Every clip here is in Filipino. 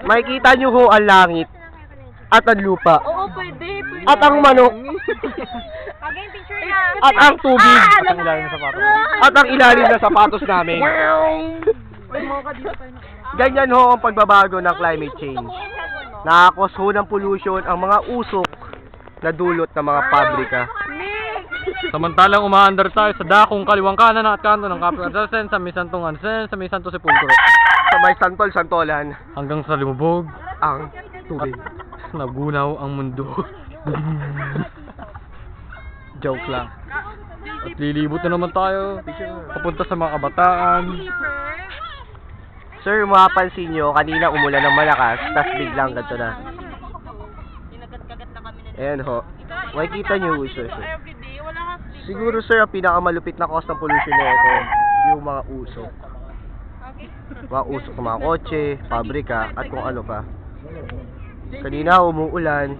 makikita nyo ho ang langit at ang lupa. Oo, pwede. At ang manok. Again, picture na. At ang tubig. At ang ilalim ng sapatos. At ang ilalim ng sapatos namin. Ganyan ho ang pagbabago ng climate change. Nakakos ho ng pollution ang mga usok na dulot ng mga pabrika. Samantalang umaandar tayo sa dakong kaliwang kanan at kanto ng Kapitolsen sa may Santong Ansen, sa may Santo Sepulcro. Sa may santol-santolan Hanggang sa lumubog, ang tubig. nagunaw ang mundo. Joke lang. At lilibot na naman tayo papunta sa mga kabataan. Sir, mapapansin nyo, kanina umulan ng malakas, tas biglang ganito na. Ayan ho. Makikita nyo, sir. Siguro, sir, ang pinakamalupit na cause ng pollution na ito, yung mga usok. Mga usok ng mga kotse, pabrika, at kung ano pa. Kanina umuulan.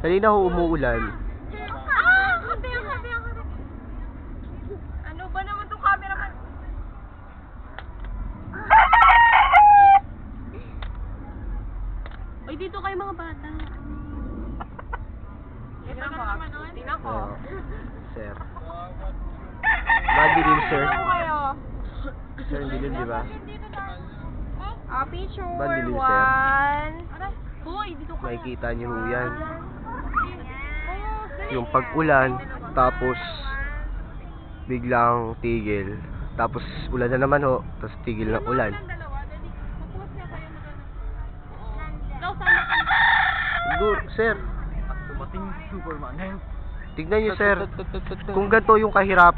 Kanina umuulan. Ano ba naman itong camera man? Uy, dito kayo mga bata. Ito naman nun. Tingnan ko. Sir. Madilim, sir. Kayo. Sir, hindi din, di ba? Picture Madilim, sir. 1. Uy, dito ka. Makikita nyo ho yan. Yung pag-ulan, tapos biglang tigil. Tapos ulan na naman ho, tapos tigil ng ulan. Good, sir. Dumating Superman. Tignan nyo, sir. Kung ganito yung kahirapan